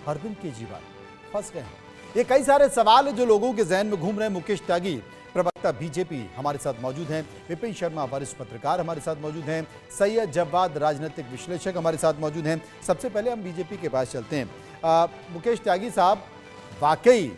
अरविंद केजरीवाल फंस गए हैं। ये कई सारे सवाल है जो लोगों के जहन में घूम रहे हैं। मुकेश त्यागी प्रवक्ता बीजेपी हमारे साथ मौजूद हैं, विपिन शर्मा वरिष्ठ पत्रकार हमारे साथ मौजूद हैं, सैयद जव्वाद राजनीतिक विश्लेषक हमारे साथ मौजूद हैं। सबसे पहले हम बीजेपी के पास चलते हैं। मुकेश त्यागी साहब, वाकई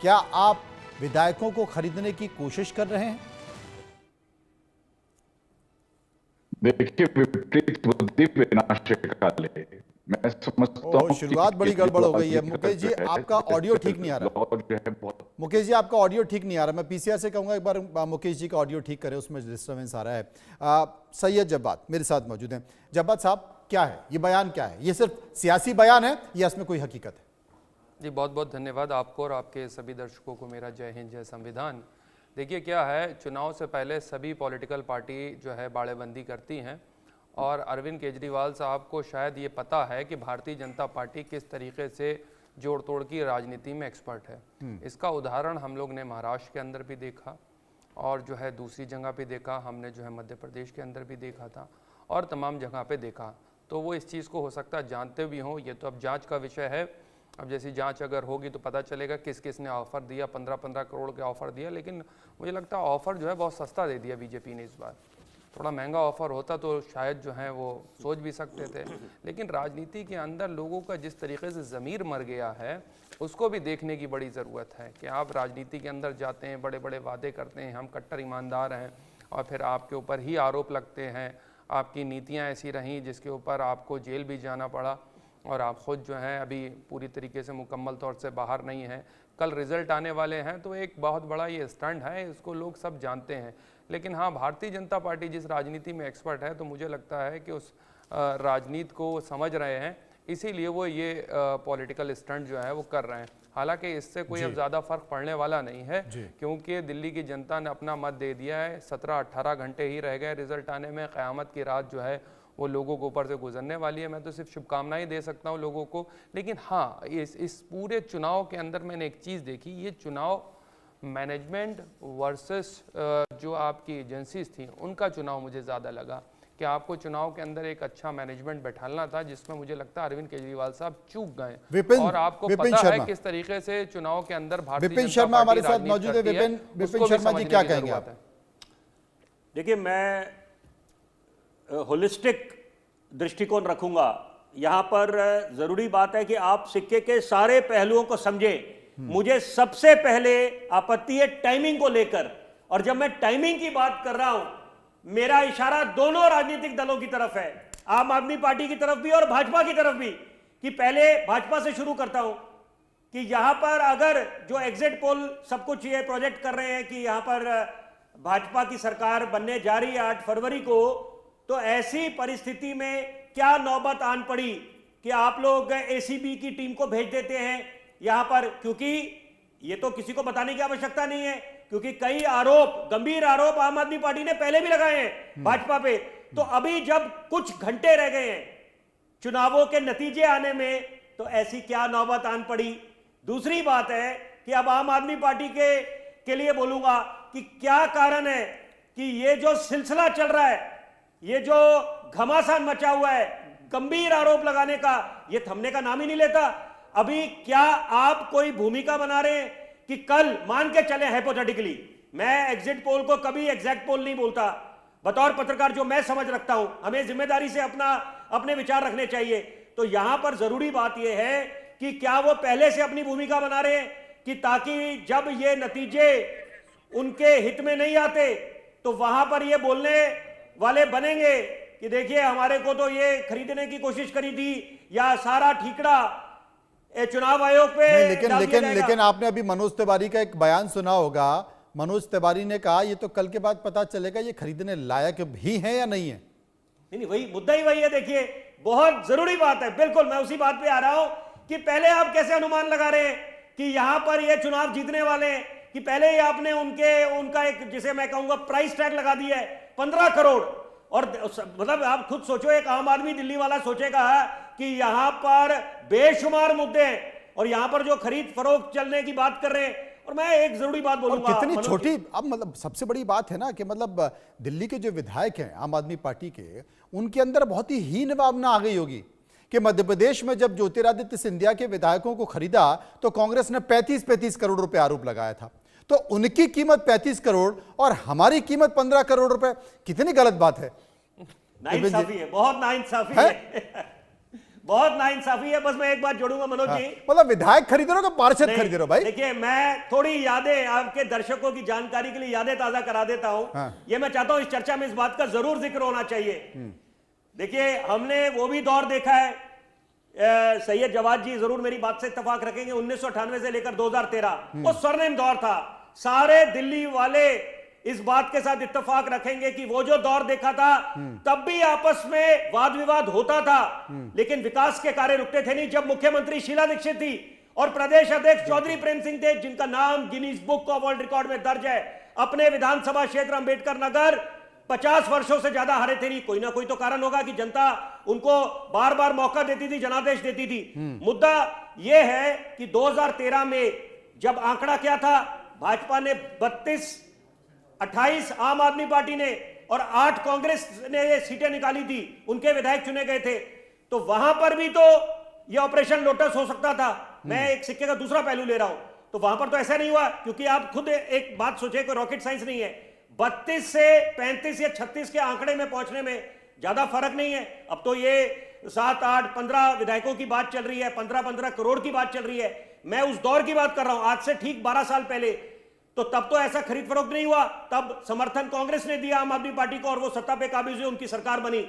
क्या आप विधायकों को खरीदने की कोशिश कर रहे हैं? देखिए, विपरीत बुद्धि विनाश काले। मैं समझता हूं शुरुआत बड़ी गड़बड़ हो गई है। मुकेश जी, आपका ऑडियो ठीक नहीं आ रहा। मुकेश जी, आपका ऑडियो ठीक नहीं आ रहा। मैं पीसीआर से कहूंगा एक बार मुकेश जी का ऑडियो ठीक करें, उसमें डिस्टर्बेंस आ रहा है। सैयद जव्वाद मेरे साथ मौजूद हैं। जव्वाद साहब, क्या है ये बयान? क्या है ये? सिर्फ सियासी बयान है या इसमें कोई हकीकत है? जी, बहुत बहुत धन्यवाद आपको और आपके सभी दर्शकों को मेरा जय हिंद जय संविधान। देखिए, क्या है, चुनाव से पहले सभी पॉलिटिकल पार्टी जो है बाड़ेबंदी करती हैं और अरविंद केजरीवाल साहब को शायद ये पता है कि भारतीय जनता पार्टी किस तरीके से जोड़ तोड़ की राजनीति में एक्सपर्ट है। इसका उदाहरण हम लोग ने महाराष्ट्र के अंदर भी देखा और जो है दूसरी जगह पे देखा, हमने जो है मध्य प्रदेश के अंदर भी देखा था और तमाम जगह पे देखा। तो वो इस चीज़ को हो सकता है जानते भी हों। ये तो अब जांच का विषय है। अब जैसी जांच अगर होगी तो पता चलेगा किस किस ने ऑफ़र दिया। 15-15 करोड़ के ऑफ़र दिया, लेकिन मुझे लगता है ऑफ़र जो है बहुत सस्ता दे दिया बीजेपी ने इस बार। थोड़ा महंगा ऑफ़र होता तो शायद जो है वो सोच भी सकते थे। लेकिन राजनीति के अंदर लोगों का जिस तरीके से ज़मीर मर गया है, उसको भी देखने की बड़ी ज़रूरत है कि आप राजनीति के अंदर जाते हैं, बड़े बड़े वादे करते हैं, हम कट्टर ईमानदार हैं, और फिर आपके ऊपर ही आरोप लगते हैं। आपकी नीतियाँ ऐसी रहीं जिसके ऊपर आपको जेल भी जाना पड़ा और आप खुद जो हैं अभी पूरी तरीके से मुकम्मल तौर से बाहर नहीं हैं। कल रिज़ल्ट आने वाले हैं, तो एक बहुत बड़ा ये स्टंट है, इसको लोग सब जानते हैं। लेकिन हाँ, भारतीय जनता पार्टी जिस राजनीति में एक्सपर्ट है, तो मुझे लगता है कि उस राजनीति को समझ रहे हैं, इसीलिए वो ये पॉलिटिकल स्टंट जो है वो कर रहे हैं। हालांकि इससे कोई अब ज़्यादा फ़र्क पड़ने वाला नहीं है, क्योंकि दिल्ली की जनता ने अपना मत दे दिया है। 17-18 घंटे ही रह गए रिज़ल्ट आने में। क़यामत की रात जो है वो लोगों के ऊपर से गुजरने वाली है। मैं तो सिर्फ शुभकामनाएं दे सकता हूं लोगों को। लेकिन हाँ, इस पूरे चुनाव के अंदर मैंने एक चीज़ देखी, ये चुनाव मैनेजमेंट वर्सेस जो आपकी एजेंसीज थी, उनका चुनाव मुझे ज़्यादा लगा कि आपको चुनाव के अंदर एक अच्छा मैनेजमेंट बैठाना था, जिसमें मुझे लगता है अरविंद केजरीवाल साहब चूक गए। और आपको पता है किस तरीके से चुनाव के अंदर भारतीय विपिन शर्मा हमारे साथ मौजूद है। विपिन शर्मा जी, क्या कहेंगे आप? देखिए, मैं होलिस्टिक दृष्टिकोण रखूंगा। यहां पर जरूरी बात है कि आप सिक्के के सारे पहलुओं को समझें। मुझे सबसे पहले आपत्ति है टाइमिंग को लेकर, और जब मैं टाइमिंग की बात कर रहा हूं, मेरा इशारा दोनों राजनीतिक दलों की तरफ है, आम आदमी पार्टी की तरफ भी और भाजपा की तरफ भी। कि पहले भाजपा से शुरू करता हूं कि यहां पर अगर जो एग्जिट पोल सब कुछ ये प्रोजेक्ट कर रहे हैं कि यहां पर भाजपा की सरकार बनने जा रही है 8 फरवरी को, तो ऐसी परिस्थिति में क्या नौबत आन पड़ी कि आप लोग एसीबी की टीम को भेज देते हैं यहां पर, क्योंकि ये तो किसी को बताने की आवश्यकता नहीं है, क्योंकि कई आरोप, गंभीर आरोप आम आदमी पार्टी ने पहले भी लगाए हैं भाजपा पे। तो अभी जब कुछ घंटे रह गए हैं चुनावों के नतीजे आने में, तो ऐसी क्या नौबत आन पड़ी। दूसरी बात है कि अब आम आदमी पार्टी के लिए बोलूंगा कि क्या कारण है कि ये जो सिलसिला चल रहा है, ये जो घमासान मचा हुआ है गंभीर आरोप लगाने का, ये थमने का नाम ही नहीं लेता। अभी क्या आप कोई भूमिका बना रहे हैं कि कल मान के चले हाइपोथेटिकली, मैं एग्जिट पोल को कभी एग्जैक्ट पोल नहीं बोलता, बतौर पत्रकार जो मैं समझ रखता हूं, हमें जिम्मेदारी से अपने विचार रखने चाहिए। तो यहां पर जरूरी बात यह है कि क्या वो पहले से अपनी भूमिका बना रहे हैं कि ताकि जब ये नतीजे उनके हित में नहीं आते तो वहां पर ये बोलने वाले बनेंगे कि देखिए हमारे को तो ये खरीदने की कोशिश करी थी, या सारा ठीकरा चुनाव आयोग पे। लेकिन आपने अभी मनोज तिवारी का एक बयान सुना होगा। मनोज तिवारी ने कहा ये तो कल के बाद पता चलेगा ये खरीदने लायक भी है या नहीं है। नहीं, वही मुद्दा ही वही है। देखिए, बहुत जरूरी बात है, बिल्कुल मैं उसी बात पे आ रहा हूं कि पहले आप कैसे अनुमान लगा रहे हैं कि यहां पर ये चुनाव जीतने वाले हैं, कि पहले ही आपने उनका एक, जिसे मैं कहूंगा, प्राइस टैग लगा दिया है 15 करोड़। और मतलब आप खुद सोचो, एक आम आदमी दिल्ली वाला सोचेगा कि यहां पर बेशुमार मुद्दे हैं और यहां पर जो खरीद फरोख्त चलने की बात कर रहे हैं। और मैं एक जरूरी बात बोलूंगा, कितनी छोटी, अब मतलब सबसे बड़ी बात है ना कि मतलब दिल्ली के जो विधायक हैं आम आदमी पार्टी के, उनके अंदर बहुत ही हीन भावना आ गई होगी कि मध्य प्रदेश में जब ज्योतिरादित्य सिंधिया के विधायकों को खरीदा तो कांग्रेस ने 35-35 करोड़ रुपए आरोप लगाया था। तो उनकी कीमत 35 करोड़ और हमारी कीमत 15 करोड़ रुपए, कितनी गलत बात है। नाइंसाफी है, बहुत नाइंसाफी है बहुत नाइंसाफी है। बस मैं एक बात जोड़ूंगा मनोज जी, मतलब विधायक खरीद रहे हो कि पार्षद खरीद रहे हो भाई? देखिए, मैं थोड़ी यादें आपके दर्शकों की जानकारी के लिए यादें ताजा करा देता हूं। ये मैं चाहता हूं इस चर्चा में इस बात का जरूर जिक्र होना चाहिए। देखिए, हमने वो भी दौर देखा है, सैयद जवाद जी जरूर मेरी बात से इत्तेफाक रखेंगे, 1998 से लेकर 2013 वो स्वर्णिम दौर था। सारे दिल्ली वाले इस बात के साथ इत्तेफाक रखेंगे कि वो जो दौर देखा था तब भी आपस में वाद विवाद होता था, लेकिन विकास के कार्य रुकते थे नहीं। जब मुख्यमंत्री शीला दीक्षित थी और प्रदेश अध्यक्ष चौधरी प्रेम सिंह थे, जिनका नाम Guinness book of world record में दर्ज है, अपने विधानसभा क्षेत्र अंबेडकर नगर 50 वर्षों से ज्यादा हारे थे नहीं। कोई ना कोई तो कारण होगा कि जनता उनको बार बार मौका देती थी, जनादेश देती थी। मुद्दा यह है कि 2013 में जब आंकड़ा क्या था, भाजपा ने 28 आम आदमी पार्टी ने और 8 कांग्रेस ने ये सीटें निकाली थी, उनके विधायक चुने गए थे। तो वहां पर भी तो ये ऑपरेशन लोटस हो सकता था। मैं एक सिक्के का दूसरा पहलू ले रहा हूं, तो वहां पर तो ऐसा नहीं हुआ, क्योंकि आप खुद एक बात सोचे, कोई रॉकेट साइंस नहीं है। 32 से 35 या 36 के आंकड़े में पहुंचने में ज्यादा फर्क नहीं है। अब तो ये 7, 8, 15 विधायकों की बात चल रही है, 15-15 करोड़ की बात चल रही है। मैं उस दौर की बात कर रहा हूं, आज से ठीक 12 साल पहले। तो तब तो ऐसा खरीद फरोख्त नहीं हुआ, तब समर्थन कांग्रेस ने दिया आम आदमी पार्टी को और वो सत्ता पे काबिज हुई, उनकी सरकार बनी।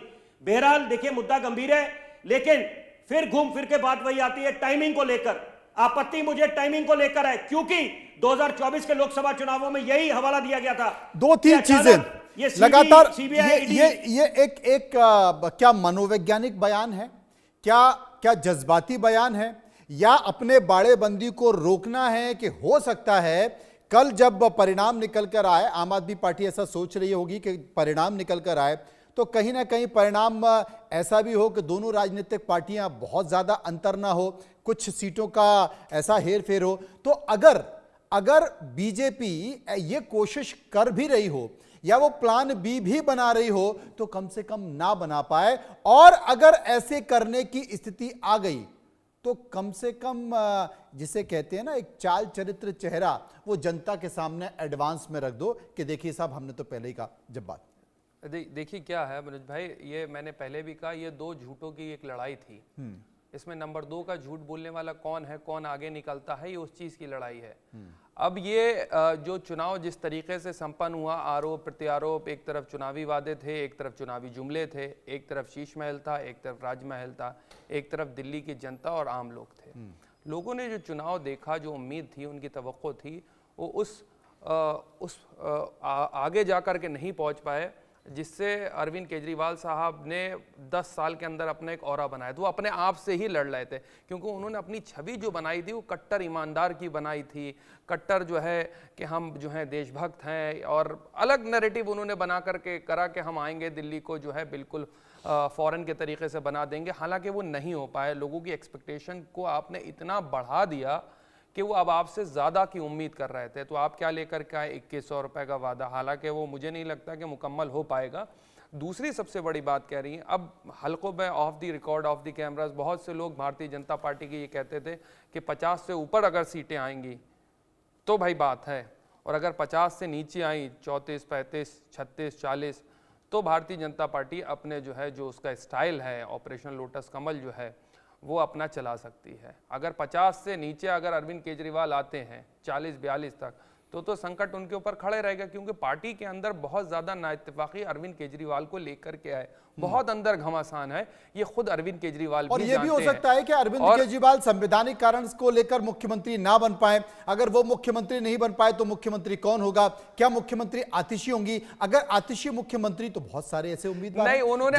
बहरहाल देखिए, मुद्दा गंभीर है, लेकिन फिर घूम फिर के बात वही आती है टाइमिंग को लेकर। आपत्ति मुझे टाइमिंग को लेकर है, क्योंकि 2024 के लोकसभा चुनावों में यही हवाला दिया गया था। 2-3 चीजें लगातार, ये एक क्या मनोवैज्ञानिक बयान है, क्या जज्बाती बयान है, या अपने बाड़ेबंदी को रोकना है कि हो सकता है कल जब परिणाम निकल कर आए, आम आदमी पार्टी ऐसा सोच रही होगी कि परिणाम निकल कर आए तो कहीं ना कहीं परिणाम ऐसा भी हो कि दोनों राजनीतिक पार्टियां बहुत ज्यादा अंतर ना हो, कुछ सीटों का ऐसा हेर फेर हो। तो अगर बीजेपी ये कोशिश कर भी रही हो या वो प्लान बी भी बना रही हो तो कम से कम ना बना पाए, और अगर ऐसे करने की स्थिति आ गई तो कम से कम जिसे कहते हैं ना एक चाल चरित्र चेहरा, वो जनता के सामने एडवांस में रख दो कि देखिए साहब हमने तो पहले ही कहा। जब बात देखिए क्या है मनोज भाई, ये मैंने पहले भी कहा, ये 2 झूठों की एक लड़ाई थी। इसमें नंबर 2 का झूठ बोलने वाला कौन है, कौन आगे निकलता है, ये उस चीज की लड़ाई है। अब ये जो चुनाव जिस तरीके से संपन्न हुआ, आरोप प्रत्यारोप, एक तरफ चुनावी वादे थे, एक तरफ चुनावी जुमले थे, एक तरफ शीश महल था, एक तरफ राजमहल था, एक तरफ दिल्ली की जनता और आम लोग थे। लोगों ने जो चुनाव देखा, जो उम्मीद थी, उनकी तवक्को थी, वो आगे जाकर के नहीं पहुंच पाए, जिससे अरविंद केजरीवाल साहब ने 10 साल के अंदर अपना एक ऑरा बनाया। तो वो अपने आप से ही लड़ रहे थे, क्योंकि उन्होंने अपनी छवि जो बनाई थी वो कट्टर ईमानदार की बनाई थी, कट्टर जो है कि हम जो है देशभक्त हैं, और अलग नैरेटिव उन्होंने बना करके करा कि हम आएंगे दिल्ली को जो है बिल्कुल फॉरेन के तरीके से बना देंगे। हालांकि वो नहीं हो पाए। लोगों की एक्सपेक्टेशन को आपने इतना बढ़ा दिया कि वो अब आपसे ज़्यादा की उम्मीद कर रहे थे। तो आप क्या लेकर के आए 2100 रुपये का वादा, हालांकि वो मुझे नहीं लगता कि मुकम्मल हो पाएगा। दूसरी सबसे बड़ी बात कह रही है, अब हल्कों में of the record, of the cameras बहुत से लोग भारतीय जनता पार्टी के ये कहते थे कि 50 से ऊपर अगर सीटें आएंगी तो भाई बात है, और अगर 50 से नीचे आई 34, 35, 36, 40 तो भारतीय जनता पार्टी अपने जो है जो उसका स्टाइल है, ऑपरेशन लोटस कमल जो है वो अपना चला सकती है। अगर 50 से नीचे अगर अरविंद केजरीवाल आते हैं 40-42 तक तो संकट उनके ऊपर खड़े रहेगा, क्योंकि पार्टी के अंदर बहुत ज्यादा नाइत्तेफाकी अरविंद केजरीवाल को लेकर के आए, बहुत अंदर घमासान है, ये खुद अरविंद केजरीवाल और भी ये भी हो सकता है कि अरविंद केजरीवाल संवैधानिक कारण को लेकर मुख्यमंत्री ना बन पाए। अगर वो मुख्यमंत्री नहीं बन पाए तो मुख्यमंत्री कौन होगा? क्या मुख्यमंत्री आतिशी होंगी? अगर आतिशी मुख्यमंत्री तो बहुत सारे ऐसे उम्मीदवार नहीं, उन्होंने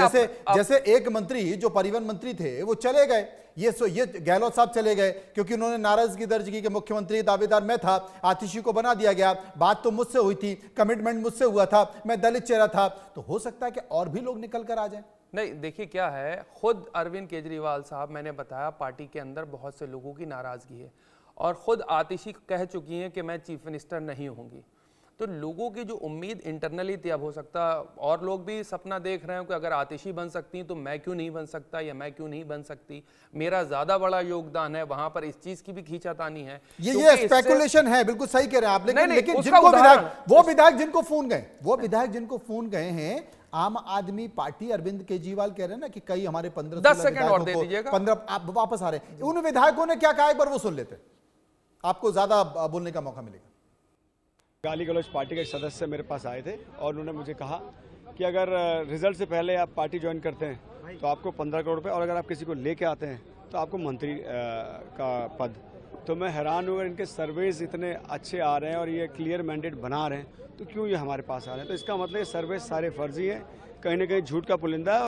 जैसे एक मंत्री जो परिवहन मंत्री थे वो चले गए, ये गहलोत साहब चले गए क्योंकि उन्होंने नाराजगी दर्ज की कि मुख्यमंत्री दावेदार मैं था, आतिशी को बना दिया गया, बात तो मुझसे हुई थी, कमिटमेंट मुझसे हुआ था, मैं दलित चेहरा था। तो हो सकता है कि और भी लोग निकल कर आ जाएं। नहीं, देखिए क्या है, खुद अरविंद केजरीवाल साहब, मैंने बताया पार्टी के अंदर बहुत से लोगों की नाराजगी है, और खुद आतिशी कह चुकी हैं कि मैं चीफ मिनिस्टर नहीं होंगी। तो लोगों की जो उम्मीद इंटरनली थी, अब हो सकता और लोग भी सपना देख रहे हो कि अगर आतिशी बन सकती हैं तो मैं क्यों नहीं बन सकता या मैं क्यों नहीं बन सकती, मेरा ज्यादा बड़ा योगदान है, वहां पर इस चीज की भी खींचातानी है। ये स्पेकुलेशन है, बिल्कुल सही कह रहे हैं आप। नहीं, लेकिन नहीं, लेकिन उसका जिनको उदाहरण- विधायक जिनको फोन गए हैं आम आदमी पार्टी, अरविंद केजरीवाल कह रहे हैं ना कि कई हमारे 15 10 सेकंड और दे दीजिएगा। 15 आप वापस आ रहे हैं, उन विधायकों ने क्या कहा एक बार वो सुन लेते, आपको ज्यादा बोलने का मौका मिलेगा। गाली गलौज पार्टी के एक सदस्य मेरे पास आए थे और उन्होंने मुझे कहा कि अगर रिजल्ट से पहले आप पार्टी ज्वाइन करते हैं तो आपको 15 करोड़ रुपए, और अगर आप किसी को लेके आते हैं तो आपको मंत्री का पद। तो मैं हैरान हूँ, इनके सर्वेज इतने अच्छे आ रहे हैं और ये क्लियर मैंडेट बना रहे हैं तो क्यों ये हमारे पास आ रहे हैं। तो इसका मतलब ये सर्वे सारे फर्जी हैं, कहीं ना कहीं झूठ का पुलिंदा है।